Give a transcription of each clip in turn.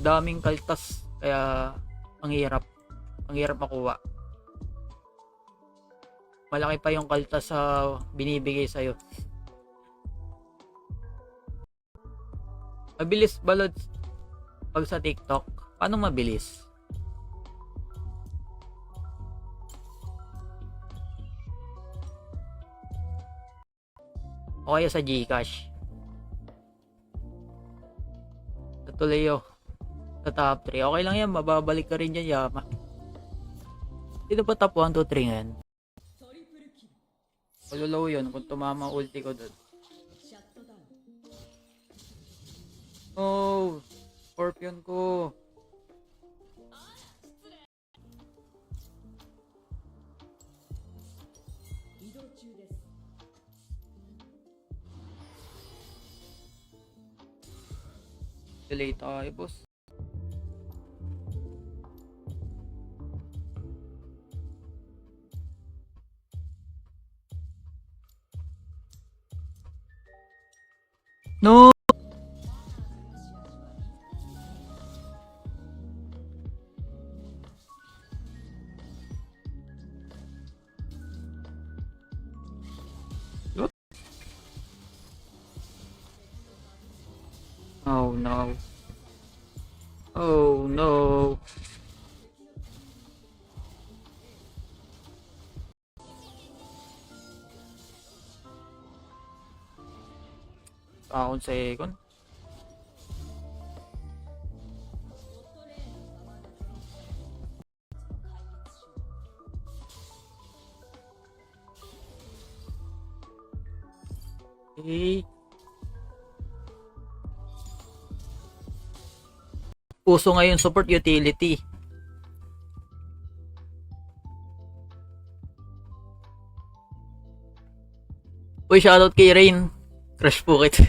daming kaltas, kaya ang hirap makuha. Malaki pa yung kaltas sa binibigay sa'yo. Mabilis balot pag sa TikTok. Paano mabilis? O kaya sa GCash. Tuloy sa top 3. Okay lang yan, mababalik ka rin dyan, Yama. Dito pa top 1, 2, 3 ngayon. Malulaw yun kung tumama ulti ko doon. Oh, Scorpion ko. Delay tayo, boss. No! Oh no. Oh no. Taon second. Okay. Uso ngayon support utility. Uy, shoutout kay Rain. Crush po kita.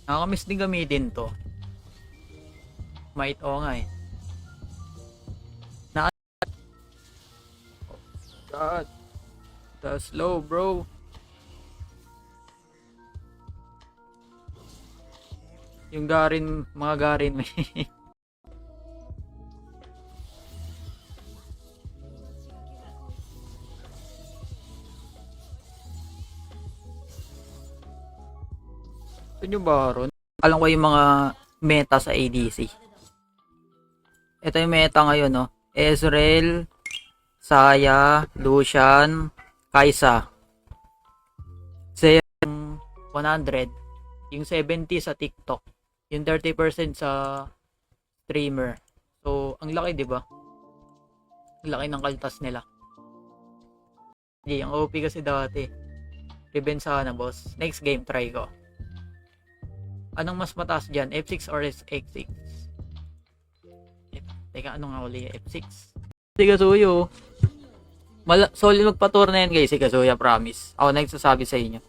Nakakamiss din gamitin to. Might o nga eh. God. That's slow, bro. Yung Garin, mga Garin may. Ito yung Baron. Alam ko yung mga meta sa ADC. Ito yung meta ngayon, no? Ezreal, Saya, Lucian, Kai'Sa. Yung 100, yung 70 sa TikTok, yung 30% sa streamer. So, ang laki, 'di ba? Ang laki ng kaltas nila. Ang OP kasi dati. Revenge sana, boss. Next game, try ko. Anong mas mataas dyan? F6 or X6? Teka, ano nga uli? F6. Si Kazuyo. Solid magpa-tour na yan, guys. Si Kazuya, promise. Ako nagsasabi sa inyo.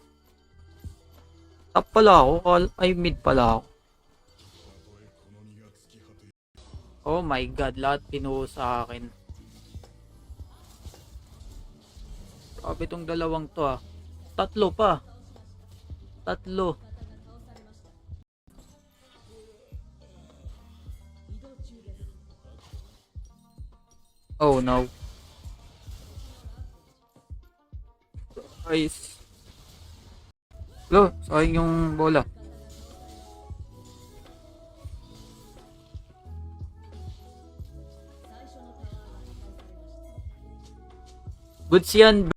Top pala ako. Ay, mid pala ako. Oh my god, lahat pinuho sa akin. Grabe itong dalawang to ah. Tatlo pa. Tatlo. Oh no. Guys. Lo, sayang yung bola. Goods yan.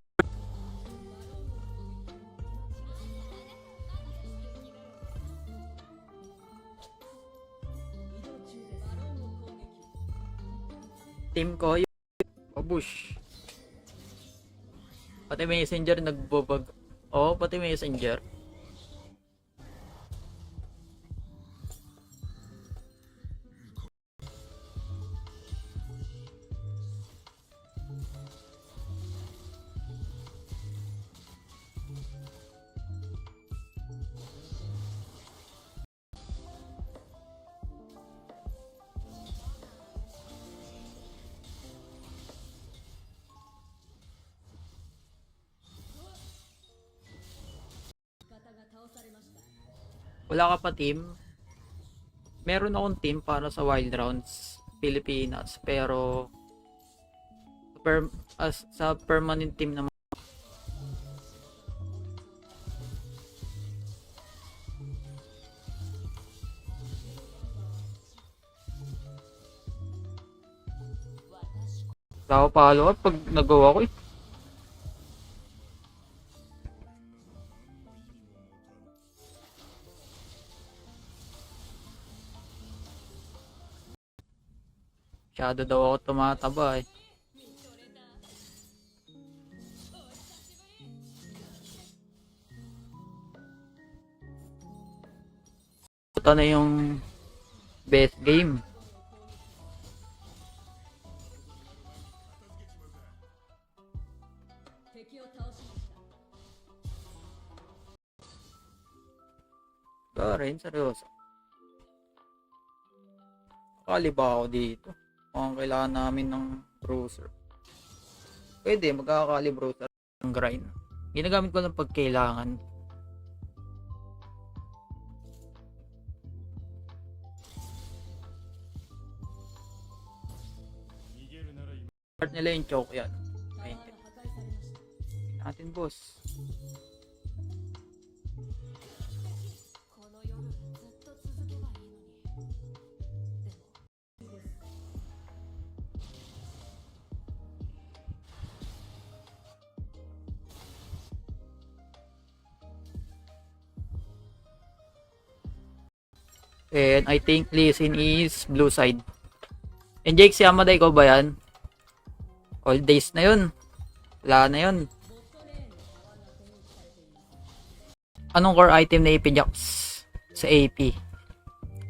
Team ko yung Bush. Pati messenger nagbobag. Oh, pati messenger. Wala ka pa team? Meron akong team para sa Wild Rounds Pilipinas, pero sa permanent team naman. Wala ko follow up pag nagawa ko eh. Masyado daw ako tumataba eh. Ito na yung best game. Rin, seryoso. Akali ba ako dito? Mukhang kailangan namin ng browser. Pwede, magkakakali browser ng grind. Ginagamit ko lang pag kailangan. Start nila yung choke yan. Ayun. Natin boss. And I think Lee Sin is blue side. And Jake, si Amaday ko ba yan? All days na yun. Wala na yun. Anong core item na AP-Jax sa AP?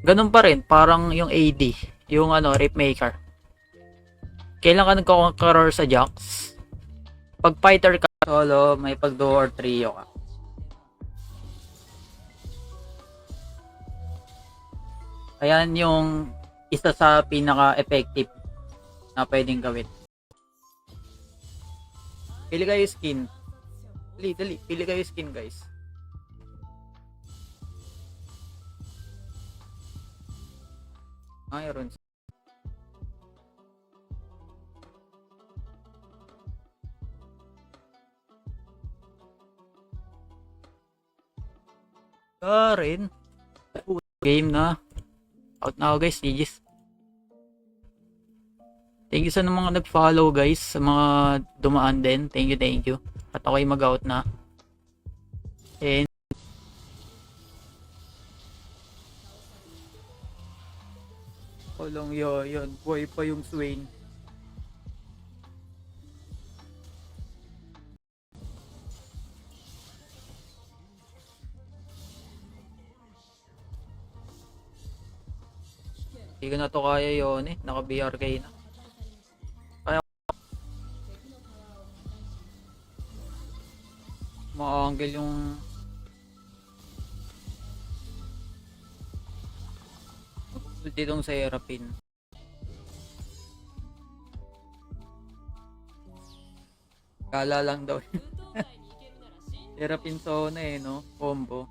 Ganun pa rin. Parang yung AD. Yung Ripmaker. Kailan ka nagkakaror sa Jax? Pag fighter ka solo, may pag-duo or trio ka. Ayan yung isa sa pinaka-effective na pwedeng gawin. Pili kayo skin. Dali. Pili kayo skin, guys. Mayroon. Rin. Game na. Out na ako guys, GG's. Thank you sa mga nag-follow guys, sa mga dumaan din. Thank you. At ako'y mag-out na. And lang yun. Buhay pa yung Swain. Hindi ko na to kaya yun eh. Naka BRK na. Kaya ma-angle yung ditong sa Serapin. Kala lang daw. Serapin Sona eh, no? Combo.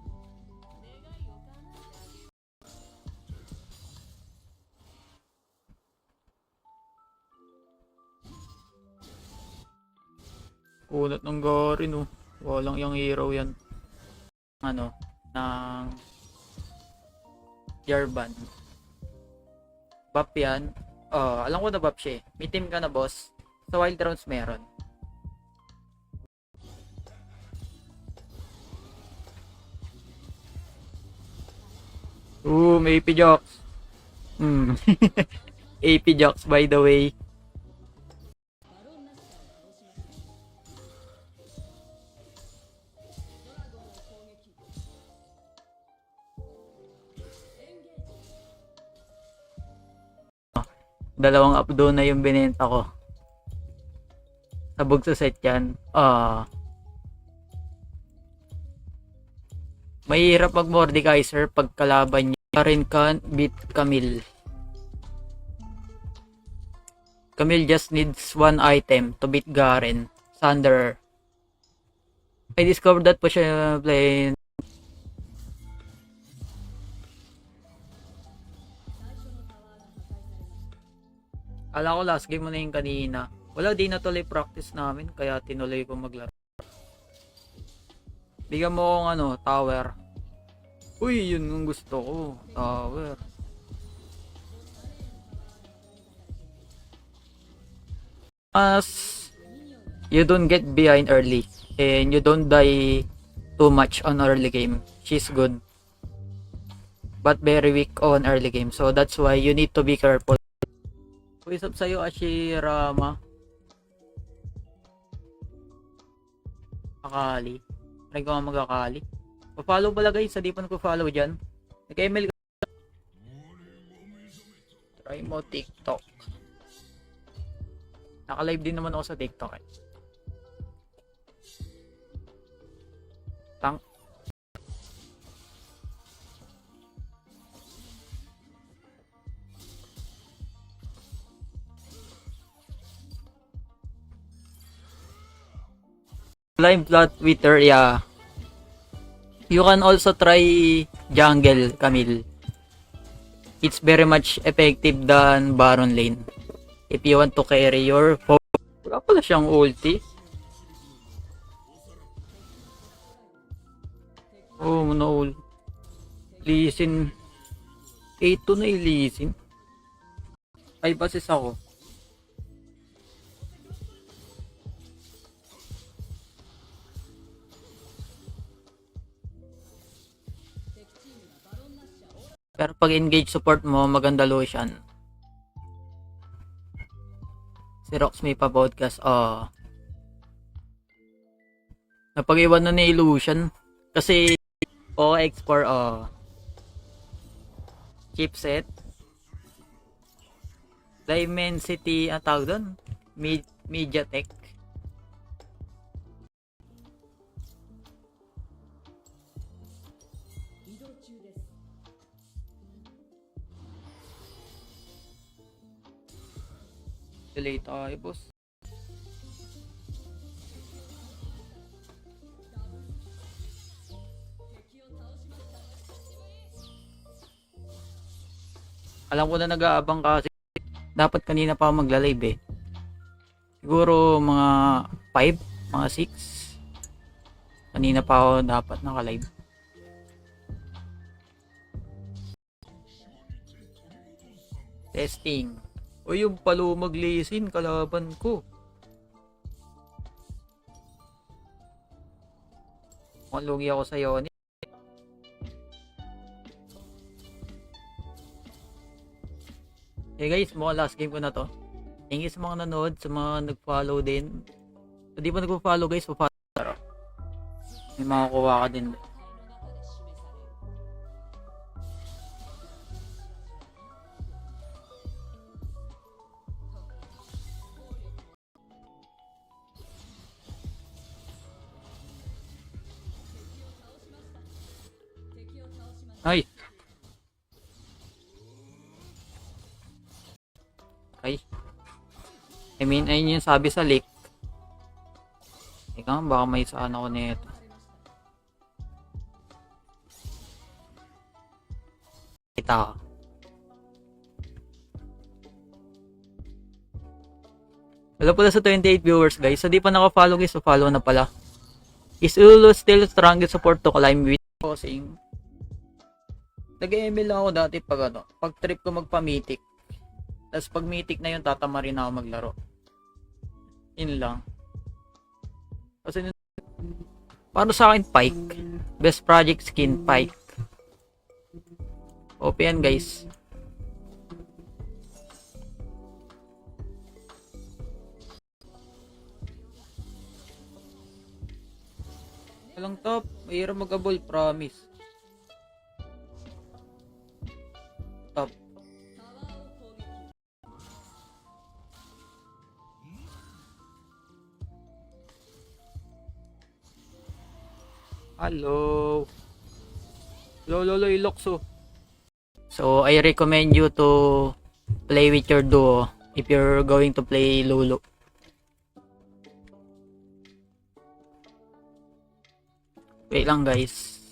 Kunat ng Gary, no? Walang yung hero yan. Ng Jarvan. Buff yan. Alam ko na buff siya eh. May team ka na boss. Sa Wild Rounds meron. May AP-Jax. AP-Jax by the way. Dalawang updo na yung binenta ko. Sabog sa set yan. Mahirap mag Mordekaiser pag kalaban niya. Garen can beat Camille. Camille just needs one item to beat Garen. Thunder. I discovered that po siya playing. Kala ko last game mo na yung kanina. Wala, di natuloy practice namin, kaya tinuloy ko maglaro. Bigyan mo akong tower. Uy, yun yung gusto ko. Tower. As you don't get behind early and you don't die too much on early game. She's good. But very weak on early game. So that's why you need to be careful. What's up sa'yo, Ashirama? Akali. Try ko nga mag-akali. Pa-follow pala guys, sa di pa nagpa-follow dyan. Nag-email ka. Try mo TikTok. Naka-live din naman ako sa TikTok eh. Tang. Live plot Twitter, yeah. You can also try jungle, Camille. It's very much effective than Baron lane. If you want to carry your phone. Wala pala siyang ulti. Oh, no. Lee Sin. 8-2 na yung Lee Sin. Ay, basis ako. Pero pag engage support mo, maganda Lucian. Si Rox may pa podcast. Napag-iwan na ni Illusion. Kasi OX4 chipset. Dimensity, ang tawag doon? MediaTek. Delay tayo, boss. Alam ko na nag-aabang kasi dapat kanina pa ako magla-live eh. Siguro mga 5, mga 6. Kanina pa ako dapat naka-live. Testing. O yung palumag lisin, kalaban ko. Mukhang lugi ako sa Yoni. Hey guys, mukhang last game ko na to. Thank you sa mga nanood, sa mga nag-follow din. So, di pa nag-follow guys, pa-follow. May makakuha ka din. Ay. Ay. I mean, ayun yung sabi sa leak. Ikaw, baka may saan ako nito. Kita ka. Wala pala sa 28 viewers guys. So di pa naka-follow guys, so follow na pala. Is Ulu still strongest support to climb with causing? Nag-email ako dati pag trip ko magpa-mythic. Tapos pag mythic na yun, tatama rin ako maglaro. Yun lang. Kasi para sa akin, Pike. Best project skin, Pike. OP yan guys. Walang top. Mahirap mag-abol, promise. Top. Hello. Lolo Ilokso. So, I recommend you to play with your duo if you're going to play Lulu. Wait lang guys.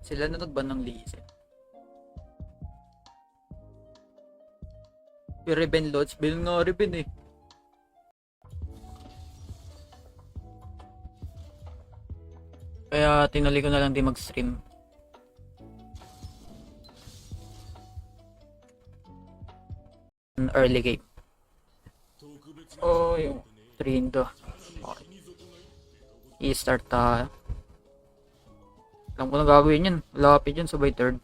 Sila na nagban ng Lee Sin. Riven Lodge. Bilang nga Riven eh. Kaya tinuli ko na lang din mag-stream. Early game. Oh, yung Trindo. Okay. I-start tayo. Alam ko na gagawin yan. Lapit yan sabay third.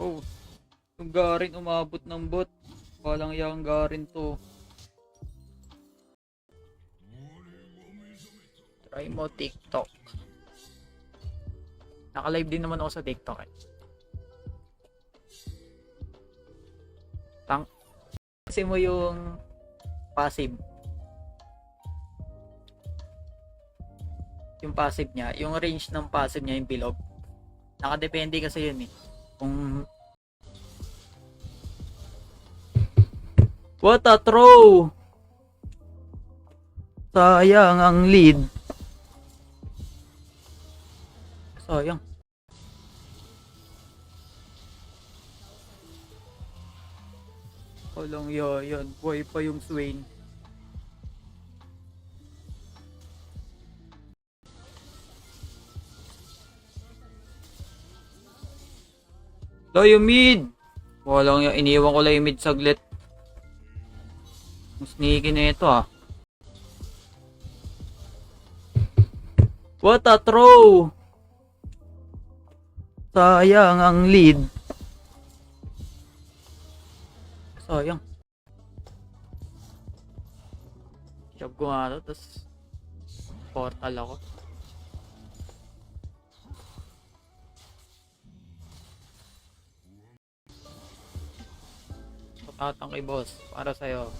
Oh, yung Garen umabot ng bot. Walang yang Garen to. Try mo TikTok. Naka-live din naman ako sa TikTok eh. Kasi mo yung passive. Yung passive niya, yung range ng passive niya yung bilog. Nakadepende kasi yun eh. Kung what a throw! Sayang ang lead. Sayang. Walang yan. Buhay pa yung Swain. Layo mid! Walang yan. Iniwan ko lang yung mid saglit. Ang sneaky na ito ah. What a throw! Sayang ang lead. Sayang. Job ko nga ito, tapos portal ako. Patatang kay boss, para sa'yo.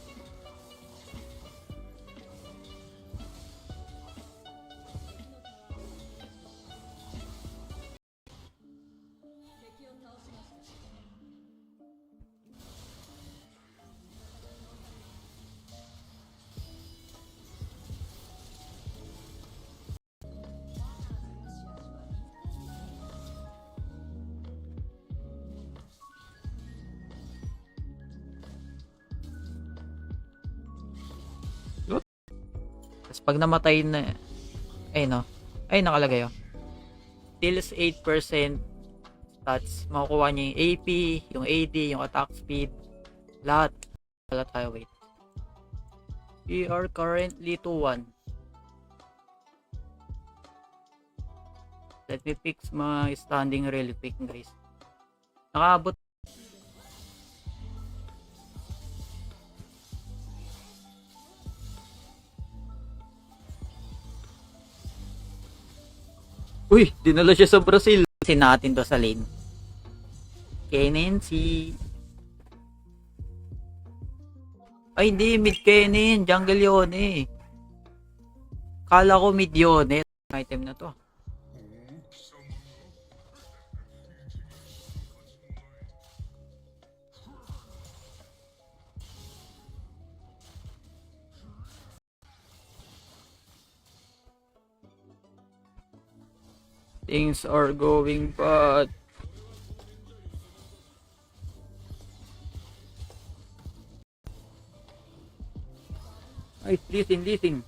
Tapos pag namatay na, ay no, ay nakalagay oh. Deals 8% stats, makukuha niya yung AP, yung AD, yung attack speed, lahat. Wala tayo, wait. We are currently 2-1. Let me fix my standing really quick guys. Nakaabot. Uy, dinala siya sa Brazil. Kasi natin to sa lane. Kennen si... Ay hindi, mid Kennen. Jungle yun eh. Kala ko mid yun eh. Item na to. Things are going bad. Ay, listen.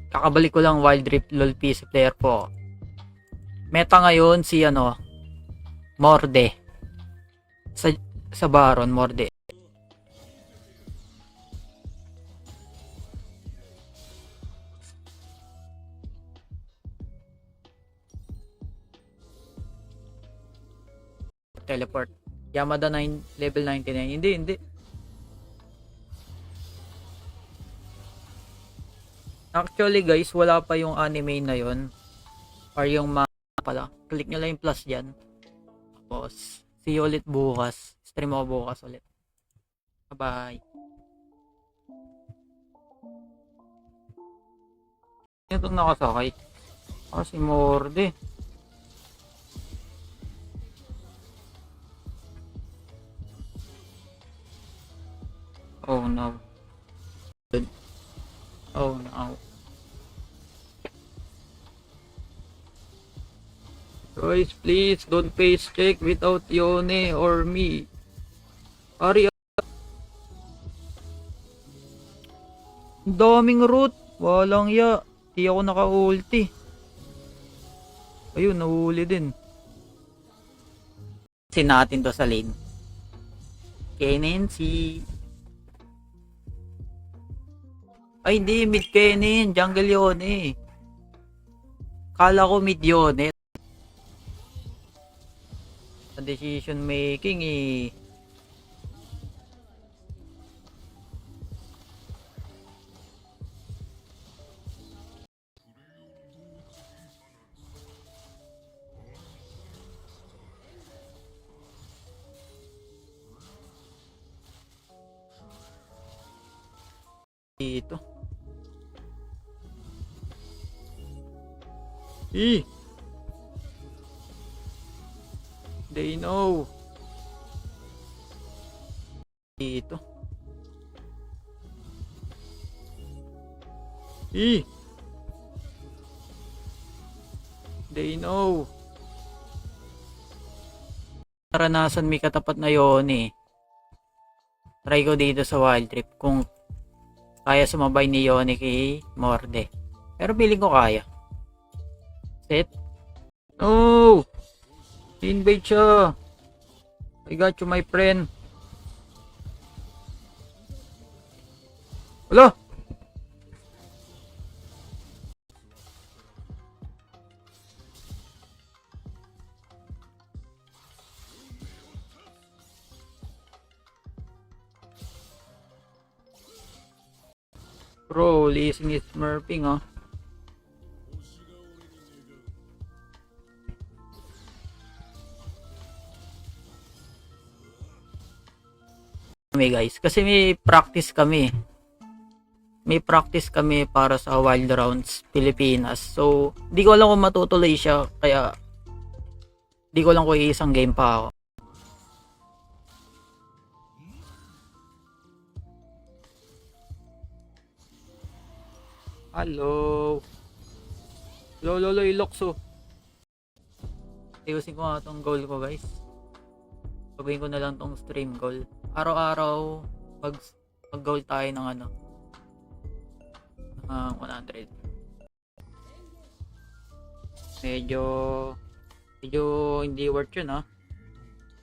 Kakabalik ko lang Wild Rift LoL PC player po. Meta ngayon si Morde. Sa Baron, Morde. Teleport. Yamada 9, level 99. Hindi. Actually guys, wala pa yung anime na yon or yung pala. Click nyo lang yung plus dyan. Tapos, see you ulit bukas. Stream ako bukas ulit. Bye-bye. Itong nakasakay. Si Morde. no. Oh no. Guys, please don't face check without Yone or me. Ari, ang daming root. Walang ya. Di ako naka-ulti. Ayun, nahuli din. Kasi natin to sa lane. Kennen si... Ay, hindi. Mid Kennen. Jungle Yone. Kala ko mid Yone. Sa decision making eh. Dito. They know. Dito. They know. Naranasan may katapat na yon eh. Try ko dito sa Wild Trip kung kaya sumabay ni Yone kay Morde. Pero feeling ko kaya. Set. No! Invade siya. I got you, my friend. Wala! Bro, Lee Sin is smurfing, oh. Guys, kasi may practice kami. May practice kami para sa Wild Rounds Pilipinas. So, di ko alam kung matutuloy siya. Kaya, di ko alam kung isang game pa ako. Hello. Lolo Ilokso. Ayusin ko nga tong goal ko, guys. Sabihin ko na lang tong stream goal. Araw-araw mag-goal tayo ng ano. 100. Medyo hindi worth yun, ha.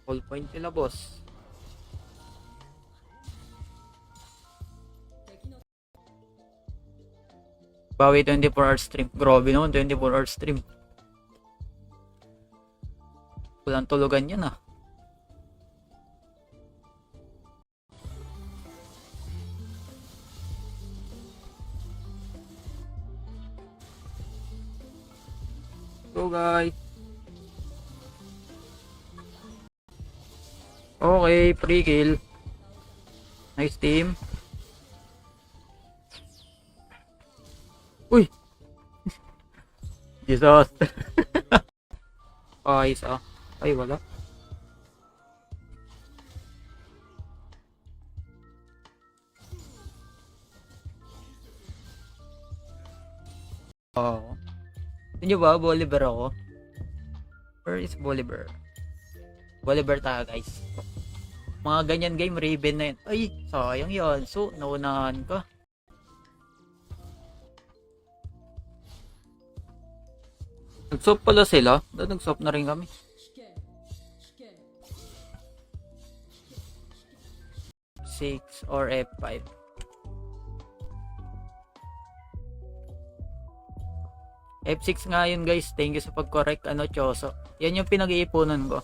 Full point sila, boss. Bawi 24 hours stream. Grabe naman, 24 hours stream. Walang tulugan yan, ah. Go, guys. Okay, free kill. Nice team. Uy! Jesus! Isa. Ay, wala. Oh. Hindi ba? Bolivar ako. Where is Bolivar? Bolivar tayo, guys. Mga ganyan game, Raven na yun. Ay, sayang yan. So, naunahan ka. Nag-swap pala sila. Nag-swap na rin kami. F6 or F5. F6 nga yun, guys. Thank you sa pag-correct, Choso. Yan yung pinag-iipunan ko.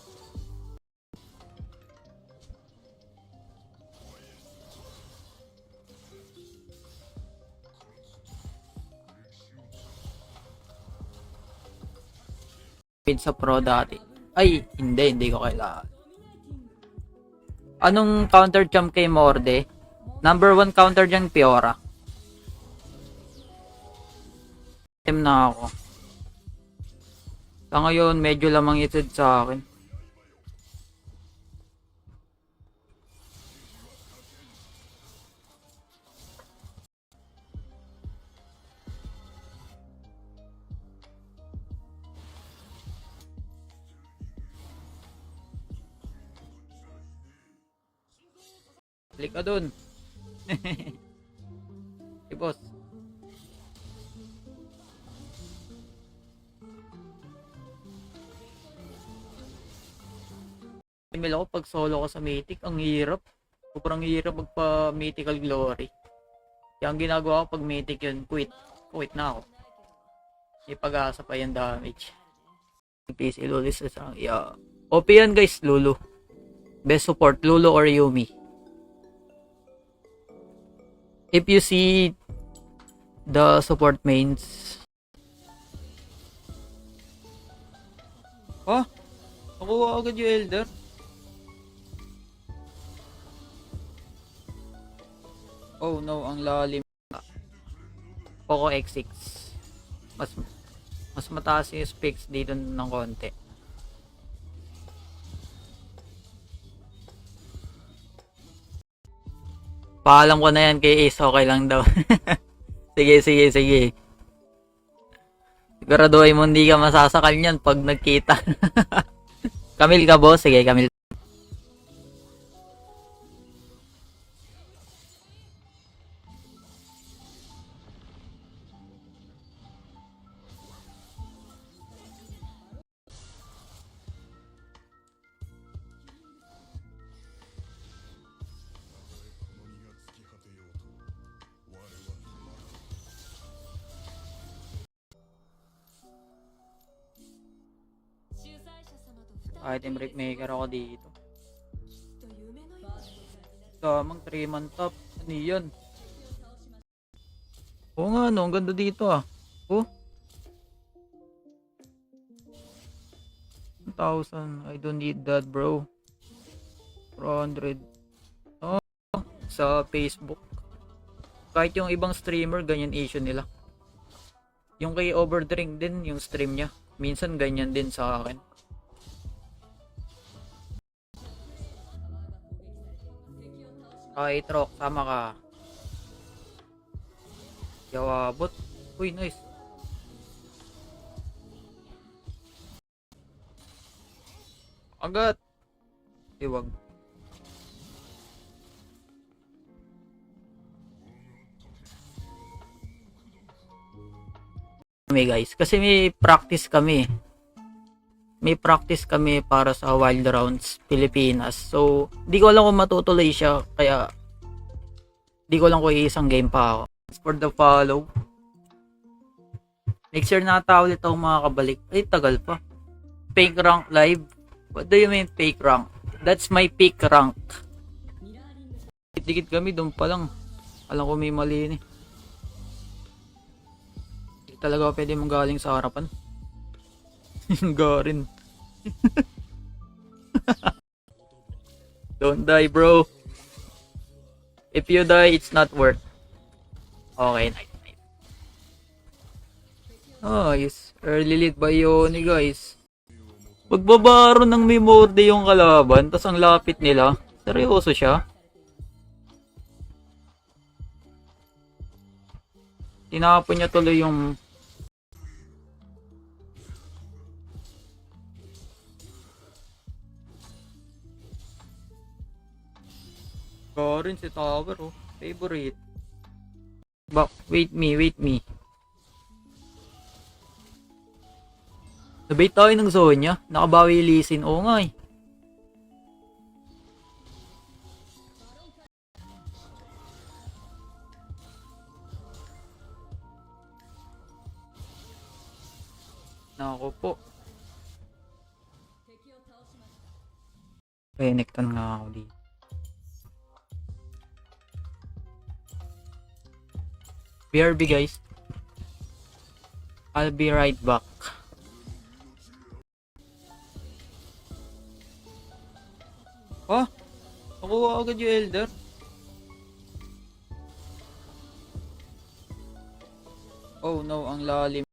Sa pro dati. Ay, hindi ko kailangan. Anong counter champ kay Morde? Number 1 counter dyan, Fiora. Team na ako. Sa ngayon, medyo lamang isid sa akin. Click ka dun. Si boss. Email ako pag solo ko sa Mythic, ang hirap. Sobrang hirap magpa Mythical Glory. Kaya ang ginagawa ko pag Mythic yun, quit. Quit na ako. May pag-asa pa yung damage. PC Lulu is yeah. OP yan guys, Lulu. Best support, Lulu or Yumi. If you see the support mains. Oh, nakuha agad yung Elder. Oh no, ang lalim. Poco X6. Mas mataas yung specs dito ng konti. Paalam ko na yan kay Ace, okay lang daw. Sige. Siguraduhin mo hindi ka masasakal niyan pag nagkita. Camille ka boss? Sige, Camille. Item break maker ako dito. Tamang 3-man top. Ano yun? Oo nga no, ang ganda dito ah. Oh. 1,000. I don't need that bro. 400. Oh, sa Facebook. Kahit yung ibang streamer, ganyan issue nila. Yung kay Overdrink din, yung stream niya. Minsan ganyan din sa akin. Okay, Trok, sama ka. Yawabot. Uy, nice. Agad. Iwag. Guys, kasi may practice kami. May practice kami para sa Wild Rounds Pilipinas. So, di ko alam kung matutuloy siya. Kaya, di ko lang kung isang game pa ako. For the follow. Next year nata ulit ako makakabalik. Ay, tagal pa. Fake rank live. What do you mean fake rank? That's my peak rank. Dikit kami, doon pa lang. Alam ko may mali ni. Hindi talaga pwede mong galing sa harapan. Garin. Don't die bro. If you die, it's not worth. Okay, nice. Nice. Early lead by Yoni guys. Magbabaro ng Memorde yung kalaban, tas ang lapit nila. Seryoso siya. Tinapon niya tuloy yung Garin si Tower oh. Favorite. Wait me. Nabait tayo ng zone niya. Nakabawi lisin. Oo nga eh. Nako po. Renekton nga ako dito. BRB guys. I'll be right back. Oh, nakuha agad yung Elder. Oh no, ang lalim.